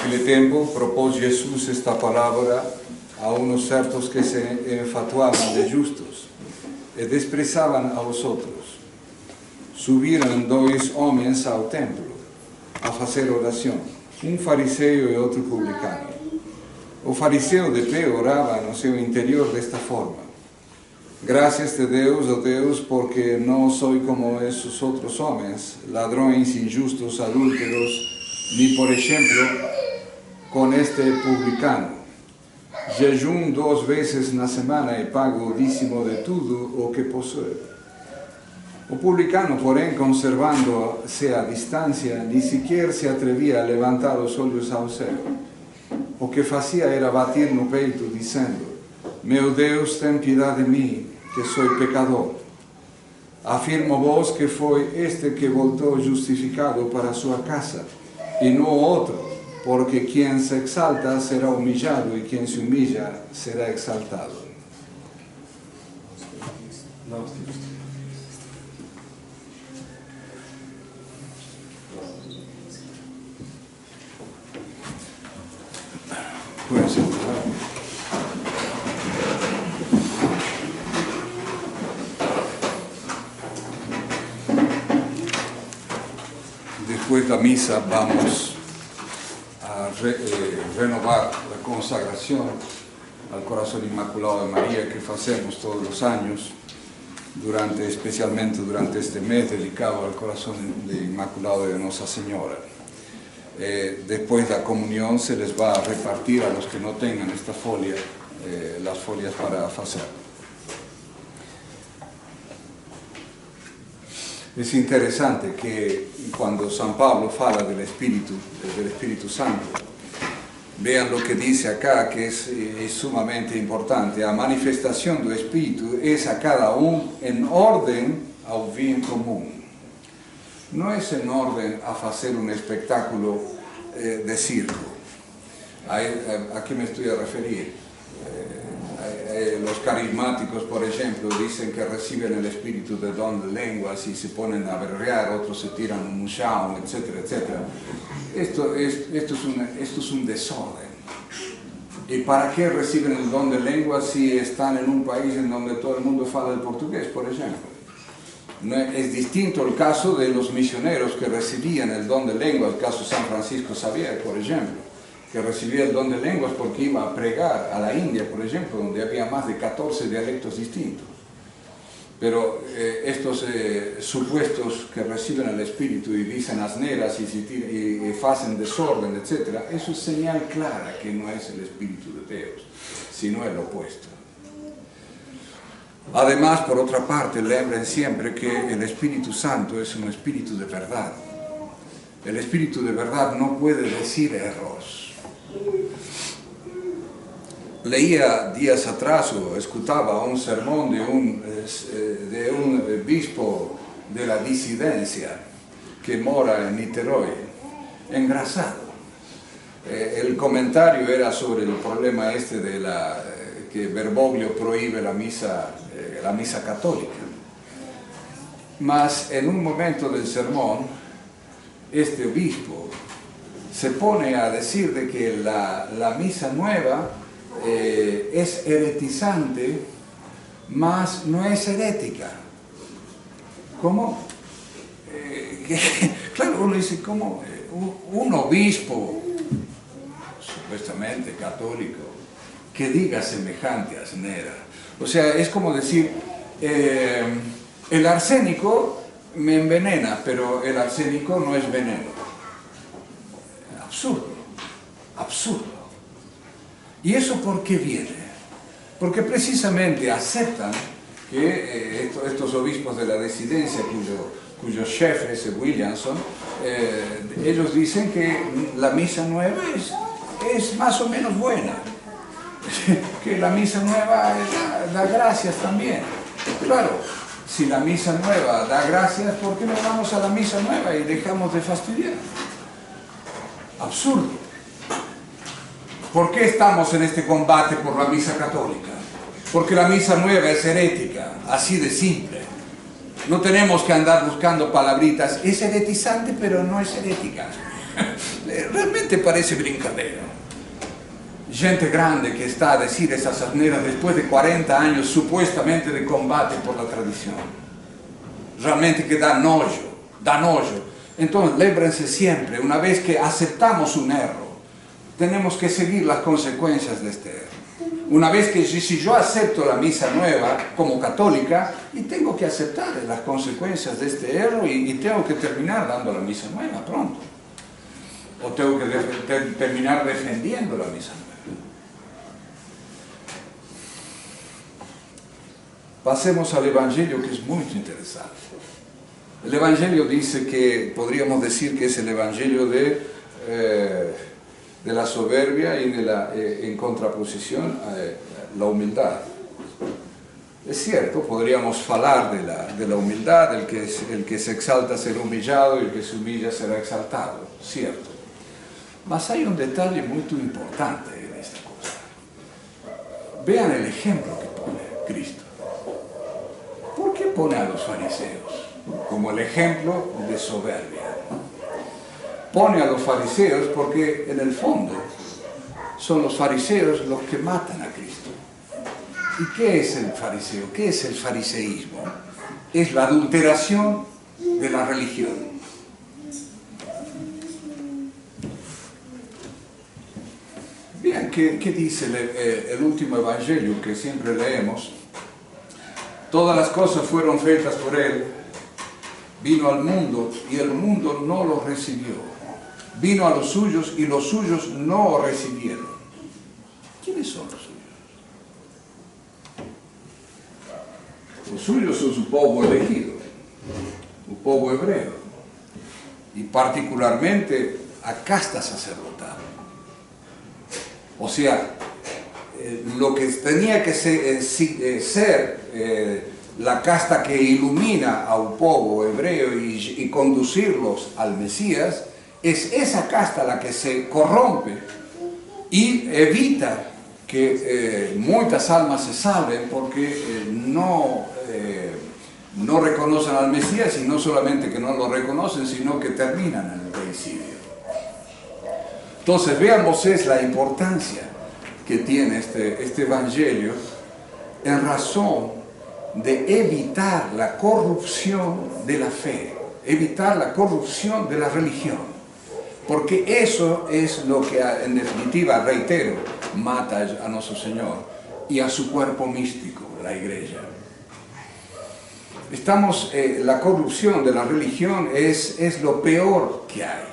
aquele tempo, propôs Jesus esta palavra a uns certos que se enfatuavam de justos e desprezavam aos outros. Subiram dois homens ao templo a fazer oração, fariseu e outro publicano. O fariseu de pé orava no seu interior desta forma: graças te Deus, ó Deus, porque não sou como esses outros homens, ladrões, injustos, adúlteros, nem, por exemplo, com este publicano. Jejum 2 vezes na semana e pago o dízimo de tudo o que possui. O publicano, porém, conservando-se à distância, nem sequer se atrevia a levantar os olhos ao céu. O que fazia era bater no peito, dizendo: meu Deus, tem piedade de mim, que sou pecador. Afirmo-vos que foi este que voltou justificado para a sua casa, e não outro, porque quem se exalta será humilhado, e quem se humilha será exaltado. Después da misa vamos a renovar la consagración al Corazón Inmaculado de María que hacemos todos los años, especialmente durante este mes dedicado al Corazón Inmaculado de Nuestra Señora. Después de la comunión se les va a repartir a los que no tengan esta folia, las folias para hacer. Es interesante que cuando San Pablo fala del Espíritu Santo, vean lo que dice acá, que es sumamente importante. La manifestación del Espíritu es a cada uno en orden al bien común. No es en orden a hacer un espectáculo de circo. ¿A qué me estoy a referir? Los carismáticos, por ejemplo, dicen que reciben el espíritu de don de lenguas y se ponen a berrear, otros se tiran un chao, etcétera, etcétera. Esto es un desorden. ¿Y para qué reciben el don de lenguas si están en un país en donde todo el mundo habla el portugués, por ejemplo? No es distinto el caso de los misioneros que recibían el don de lenguas, el caso de San Francisco Xavier, por ejemplo, que recibía el don de lenguas porque iba a pregar a la India, por ejemplo, donde había más de 14 dialectos distintos. Pero estos supuestos que reciben el Espíritu y dicen asneras y hacen desorden, etc., eso es señal clara que no es el Espíritu de Dios, sino el opuesto. Además, por otra parte, lembren siempre que el Espíritu Santo es un Espíritu de verdad. El Espíritu de verdad no puede decir errores. Leía días atrás o escuchaba un sermón de un obispo de la disidencia que mora en Niterói, engrasado. El comentario era sobre el problema que Bergoglio prohíbe la misa católica. Mas en un momento del sermón, este obispo se pone a decir de que la misa nueva es heretizante, mas no es herética. ¿Cómo? Claro, uno dice, ¿cómo un obispo, supuestamente católico, que diga semejante asnera? O sea, es como decir, el arsénico me envenena, pero el arsénico no es veneno. Absurdo, absurdo. ¿Y eso por qué viene? Porque precisamente aceptan que estos obispos de la disidencia, cuyo jefe es Williamson, ellos dicen que la misa nueva es más o menos buena, que la misa nueva da gracias también. Claro, si la misa nueva da gracias, ¿por qué no vamos a la misa nueva y dejamos de fastidiar? Absurdo. ¿Por qué estamos en este combate por la misa católica? Porque la misa nueva es herética, así de simple. No tenemos que andar buscando palabritas. Es heretizante, pero no es herética. realmente parece brincadera. Gente grande que está a decir esas asneras después de 40 años supuestamente de combate por la tradición. Realmente que da nojo, da nojo. Entonces, lémbrense siempre, una vez que aceptamos un error, tenemos que seguir las consecuencias de este error. Una vez que si yo acepto la misa nueva como católica, y tengo que aceptar las consecuencias de este error y tengo que terminar dando la misa nueva pronto. O tengo que terminar defendiendo la misa nueva. Pasemos al Evangelio, que es muy interesante. El Evangelio dice que, podríamos decir que es el Evangelio de la soberbia y en contraposición a la humildad. Es cierto, podríamos hablar de la humildad, el que se exalta será humillado y el que se humilla será exaltado, cierto. Mas hay un detalle muy importante en esta cosa. Vean el ejemplo que pone Cristo. ¿Por qué pone a los fariseos como el ejemplo de soberbia? Pone a los fariseos porque en el fondo son los fariseos los que matan a Cristo. ¿Y qué es el fariseo? ¿Qué es el fariseísmo? Es la adulteración de la religión. Bien, ¿qué dice el último evangelio que siempre leemos? Todas las cosas fueron feitas por Él, vino al mundo y el mundo no lo recibió. Vino a los suyos y los suyos no lo recibieron. ¿Quiénes son los suyos? Los suyos son su pueblo elegido, su pueblo hebreo, y particularmente a casta sacerdotal. O sea, lo que tenía que ser la casta que ilumina a un pueblo hebreo y conducirlos al Mesías, es esa casta la que se corrompe y evita que muchas almas se salven porque no reconocen al Mesías, y no solamente que no lo reconocen, sino que terminan en el deicidio. Entonces veamos la importancia que tiene este evangelio en razón de evitar la corrupción de la fe, evitar la corrupción de la religión, porque eso es lo que en definitiva, reitero, mata a nuestro Señor y a su cuerpo místico, la Iglesia. La corrupción de la religión es lo peor que hay,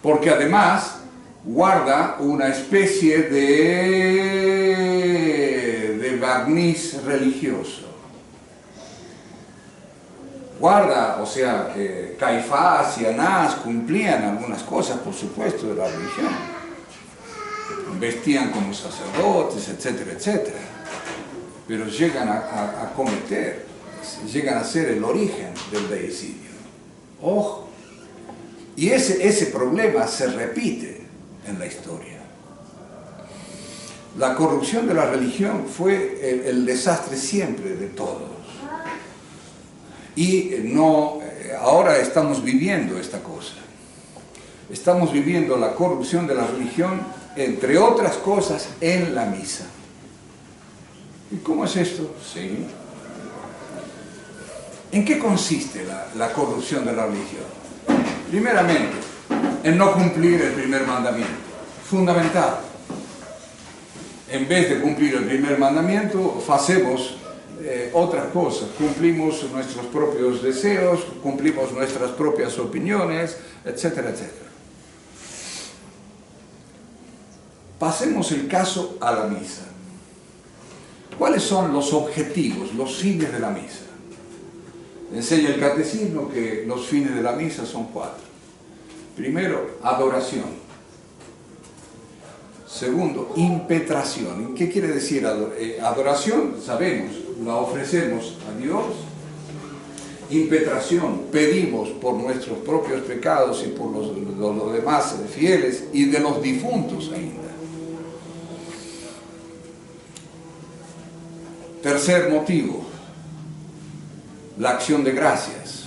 porque además guarda una especie de barniz religioso. Guarda, o sea, Caifás y Anás cumplían algunas cosas, por supuesto, de la religión. Vestían como sacerdotes, etcétera, etcétera. Pero llegan a cometer, llegan a ser el origen del deicidio. Ojo. Y ese problema se repite en la historia. La corrupción de la religión fue el desastre siempre de todos. Y ahora estamos viviendo esta cosa. Estamos viviendo la corrupción de la religión, entre otras cosas, en la misa. ¿Y cómo es esto? Sí. ¿En qué consiste la corrupción de la religión? Primeramente, en no cumplir el primer mandamiento, fundamental. En vez de cumplir el primer mandamiento, hacemos otras cosas, cumplimos nuestros propios deseos, cumplimos nuestras propias opiniones, etcétera, etcétera. Pasemos el caso a la misa. ¿Cuáles son los objetivos, los fines de la misa? Enseña el catecismo que los fines de la misa son 4. Primero, adoración. Segundo, impetración. ¿Qué quiere decir adoración? Sabemos, la ofrecemos a Dios. Impetración, pedimos por nuestros propios pecados y por los demás fieles y de los difuntos ainda. Tercer motivo, la acción de gracias.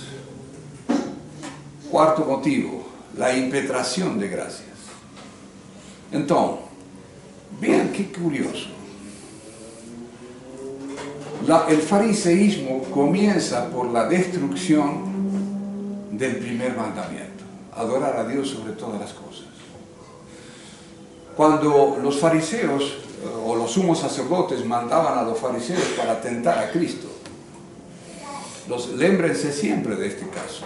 Cuarto motivo, la impetración de gracias. Entonces, vean qué curioso. El fariseísmo comienza por la destrucción del primer mandamiento, adorar a Dios sobre todas las cosas. Cuando los fariseos o los sumos sacerdotes mandaban a los fariseos para tentar a Cristo, lémbrense siempre de este caso.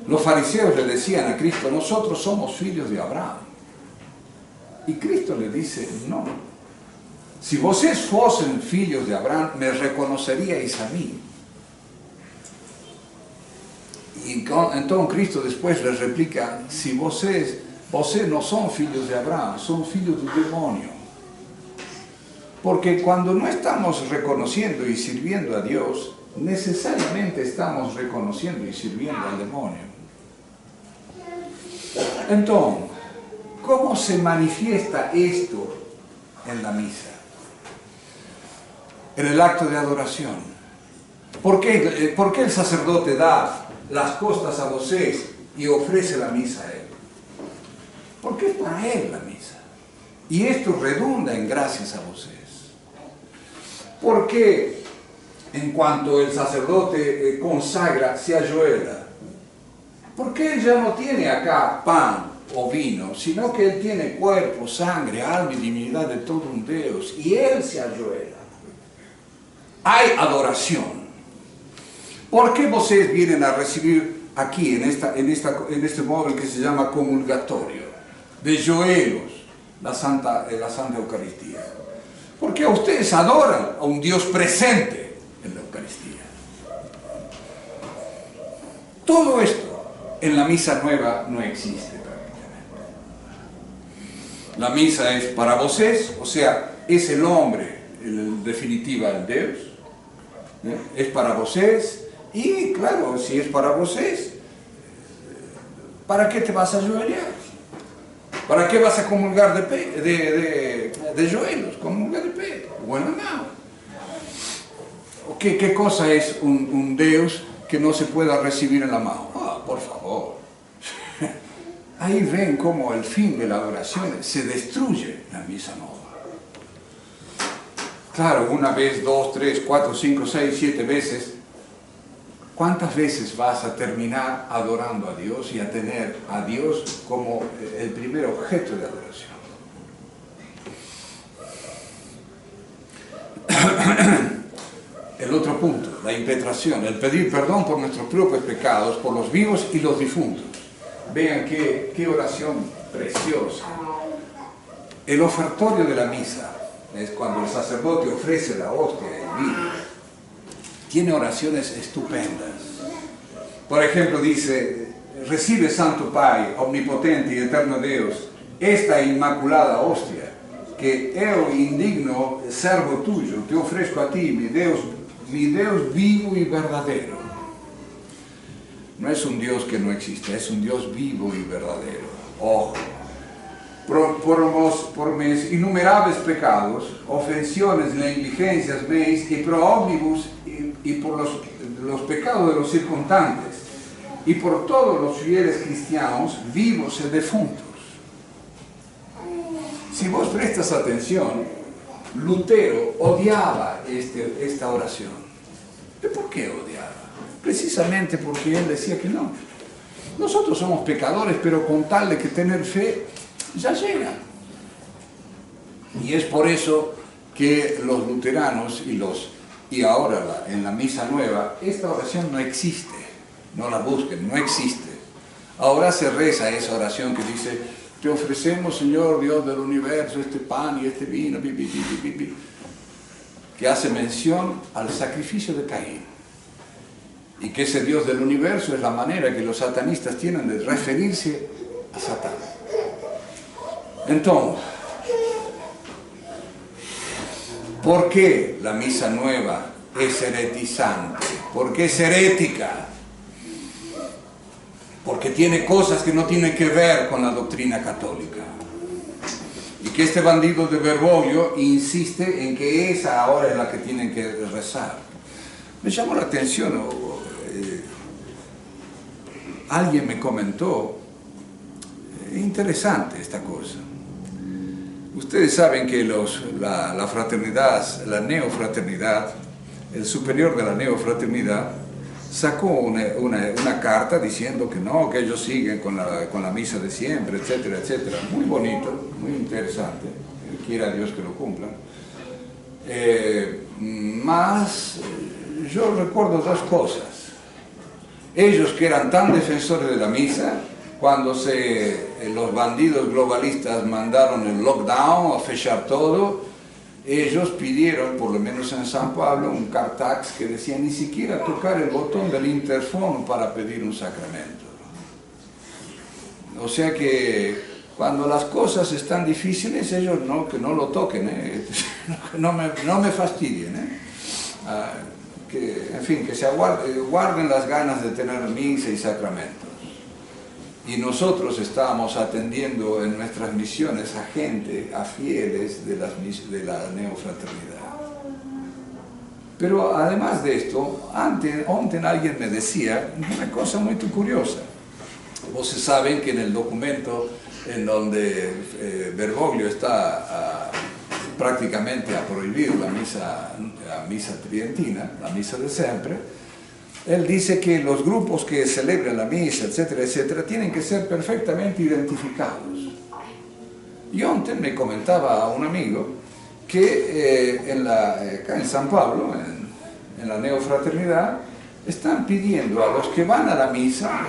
Los fariseos le decían a Cristo: nosotros somos hijos de Abraham. Y Cristo le dice: no. Si vosotros fuesen hijos de Abraham, me reconoceríais a mí. Y entonces Cristo después les replica: si vosotros no son hijos de Abraham, son hijos del demonio. Porque cuando no estamos reconociendo y sirviendo a Dios, necesariamente estamos reconociendo y sirviendo al demonio. Entonces, ¿cómo se manifiesta esto en la misa? En el acto de adoración. ¿Por qué el sacerdote da las costas a vosotros y ofrece la misa a él? Porque es para él la misa. Y esto redunda en gracias a vosotros. Porque en cuanto el sacerdote consagra, se ayuela. Porque él ya no tiene acá pan o vino, sino que él tiene cuerpo, sangre, alma y divinidad de todo un Dios. Y él se ayuela. Hay adoración. ¿Por qué ustedes vienen a recibir aquí, en este móvil que se llama comulgatorio, de Joelos, la Santa Eucaristía? Porque ustedes adoran a un Dios presente en la Eucaristía. Todo esto en la misa nueva no existe prácticamente. La misa es para vosotros, o sea, es el hombre, en definitiva, el Dios. Es para vosotros, y claro, si es para vosotros, ¿para qué te vas a ajoelhar? ¿Para qué vas a comulgar de joelhos? Comulgar de pé. Bueno, no. ¿Qué cosa es un Dios que no se pueda recibir en la mano? Por favor. Ahí ven cómo el fin de la adoración se destruye en la misa nueva. Claro, una vez, 2, 3, 4, 5, 6, 7 veces. ¿Cuántas veces vas a terminar adorando a Dios y a tener a Dios como el primer objeto de adoración? El otro punto, la impetración, el pedir perdón por nuestros propios pecados, por los vivos y los difuntos. Vean qué oración preciosa. El ofertorio de la misa, es cuando el sacerdote ofrece la hostia y el vino, tiene oraciones estupendas. Por ejemplo, dice: recibe, Santo Pai, omnipotente y eterno Dios, esta inmaculada hostia, que yo, indigno servo tuyo, te ofrezco a ti, mi Dios vivo y verdadero. No es un Dios que no existe, es un Dios vivo y verdadero. Ojo. Por mis innumerables pecados, ofensiones, negligencias meis, y pro omnibus, y por los pecados de los circunstantes, y por todos los fieles cristianos, vivos y defuntos. Si vos prestas atención, Lutero odiaba esta oración. ¿Pero por qué odiaba? Precisamente porque él decía que no. Nosotros somos pecadores, pero con tal de que tener fe, ya llega. Y es por eso que los luteranos y ahora en la misa nueva, esta oración no existe. No la busquen, no existe. Ahora se reza esa oración que dice: te ofrecemos, Señor Dios del universo, este pan y este vino, que hace mención al sacrificio de Caín. Y que ese Dios del universo es la manera que los satanistas tienen de referirse a Satán. Entonces, ¿por qué la misa nueva es heretizante? ¿Por qué es herética? Porque tiene cosas que no tienen que ver con la doctrina católica. Y que este bandido de Bergoglio insiste en que esa ahora es la que tienen que rezar. Me llamó la atención alguien me comentó, interesante esta cosa. Ustedes saben que la fraternidad, la neofraternidad, el superior de la neofraternidad, sacó una carta diciendo que no, que ellos siguen con la misa de siempre, etcétera, etcétera. Muy bonito, muy interesante, quiera Dios que lo cumplan. Mas yo recuerdo dos cosas. Ellos que eran tan defensores de la misa, cuando los bandidos globalistas mandaron el lockdown a fechar todo, ellos pidieron, por lo menos en San Pablo, un cartax que decía ni siquiera tocar el botón del interfono para pedir un sacramento. O sea que cuando las cosas están difíciles, ellos que no lo toquen, no me fastidien. En fin, que se guarden las ganas de tener misa y sacramentos. Y nosotros estábamos atendiendo en nuestras misiones a gente, a fieles de la neofraternidad. Pero además de esto, antes alguien me decía una cosa muy curiosa. Ustedes saben que en el documento en donde Bergoglio está prácticamente a prohibir la misa tridentina, la misa de siempre, él dice que los grupos que celebran la misa, etcétera, etcétera, tienen que ser perfectamente identificados. Y antes me comentaba un amigo que acá en San Pablo, en la neofraternidad, están pidiendo a los que van a la misa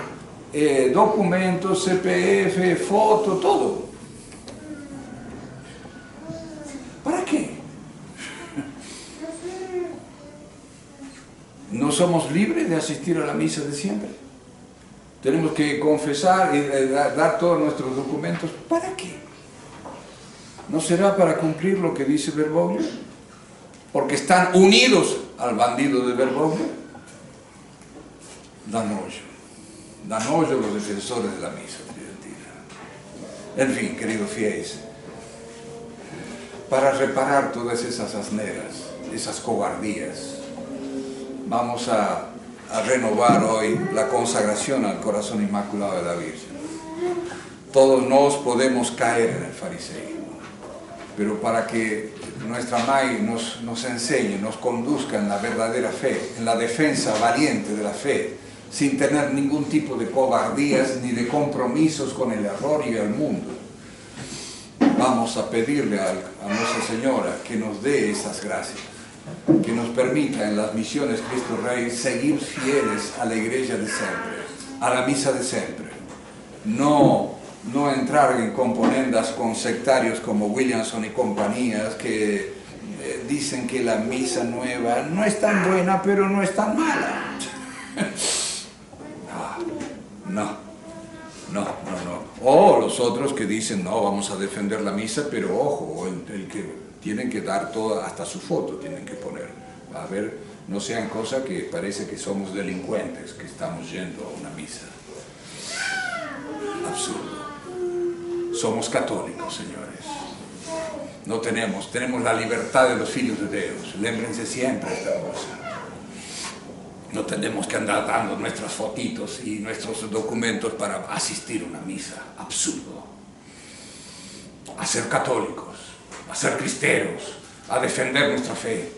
documentos, CPF, foto, todo. ¿Para qué? ¿No somos libres de asistir a la misa de siempre? Tenemos que confesar y dar todos nuestros documentos. ¿Para qué? ¿No será para cumplir lo que dice Bergoglio? Porque están unidos al bandido de Bergoglio. Dan hoyo los defensores de la misa tridentina. En fin, queridos fieles, para reparar todas esas asneras, esas cobardías, vamos a renovar hoy la consagración al corazón inmaculado de la Virgen. Todos nos podemos caer en el fariseísmo, pero para que nuestra Madre nos enseñe, nos conduzca en la verdadera fe, en la defensa valiente de la fe, sin tener ningún tipo de cobardías ni de compromisos con el error y el mundo, vamos a pedirle a Nuestra Señora que nos dé esas gracias, que nos permita en las misiones Cristo Rey seguir fieles a la iglesia de siempre, a la misa de siempre. No entrar en componendas con sectarios como Williamson y compañías que dicen que la misa nueva no es tan buena, pero no es tan mala. No. O los otros que dicen, no, vamos a defender la misa, pero ojo, el que tienen que dar toda, hasta su foto tienen que poner. A ver, no sean cosas que parece que somos delincuentes, que estamos yendo a una misa. Absurdo. Somos católicos, señores. No tenemos la libertad de los hijos de Dios. Lémbrense siempre esta cosa. No tenemos que andar dando nuestras fotitos y nuestros documentos para asistir a una misa. Absurdo. A ser católicos, a ser cristeros, a defender nuestra fe.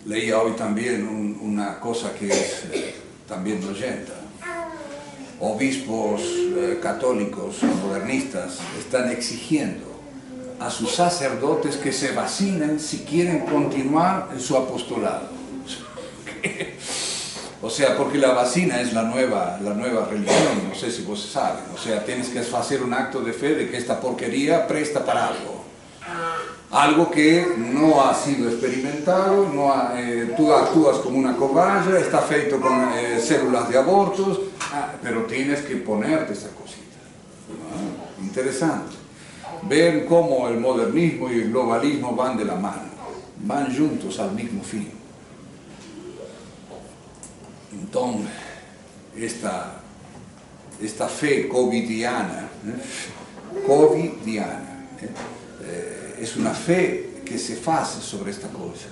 Leía hoy también una cosa que es también oyenta. Obispos católicos modernistas están exigiendo a sus sacerdotes que se vacinen si quieren continuar en su apostolado. O sea, porque la vacina es la nueva religión, no sé si vos saben. O sea, tienes que hacer un acto de fe de que esta porquería presta para algo. Algo que no ha sido experimentado, tú actúas como una cobaya, está feito con células de abortos, pero tienes que ponerte esa cosita. Interesante. Ver cómo el modernismo y el globalismo van de la mano, van juntos al mismo fin. Entonces, esta fe covidiana, es una fe que se hace sobre esta cosa.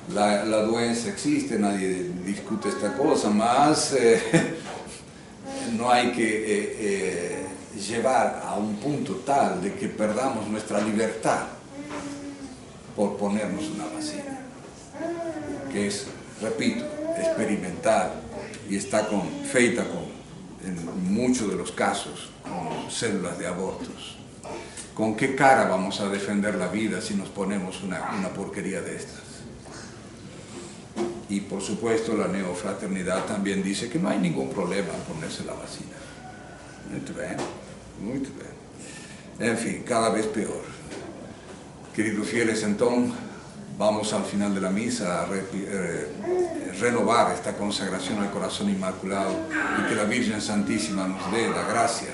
la doenza existe, nadie discute esta cosa, mas no hay que llevar a un punto tal de que perdamos nuestra libertad por ponernos una vacina, que es, repito, experimental y está feita en muchos de los casos con células de abortos. ¿Con qué cara vamos a defender la vida si nos ponemos una porquería de estas? Y por supuesto la neofraternidad también dice que no hay ningún problema en ponerse la vacina. Muito bem, muito bem. En fin, cada vez peor. Queridos fieles, entonces vamos al final de la misa a renovar esta consagración al corazón inmaculado y que la Virgen Santísima nos dé la gracia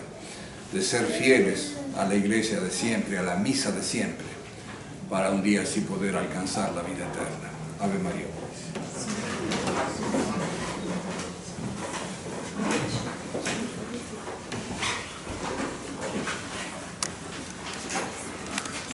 de ser fieles a la iglesia de siempre, a la misa de siempre, para un día así poder alcanzar la vida eterna. Ave María.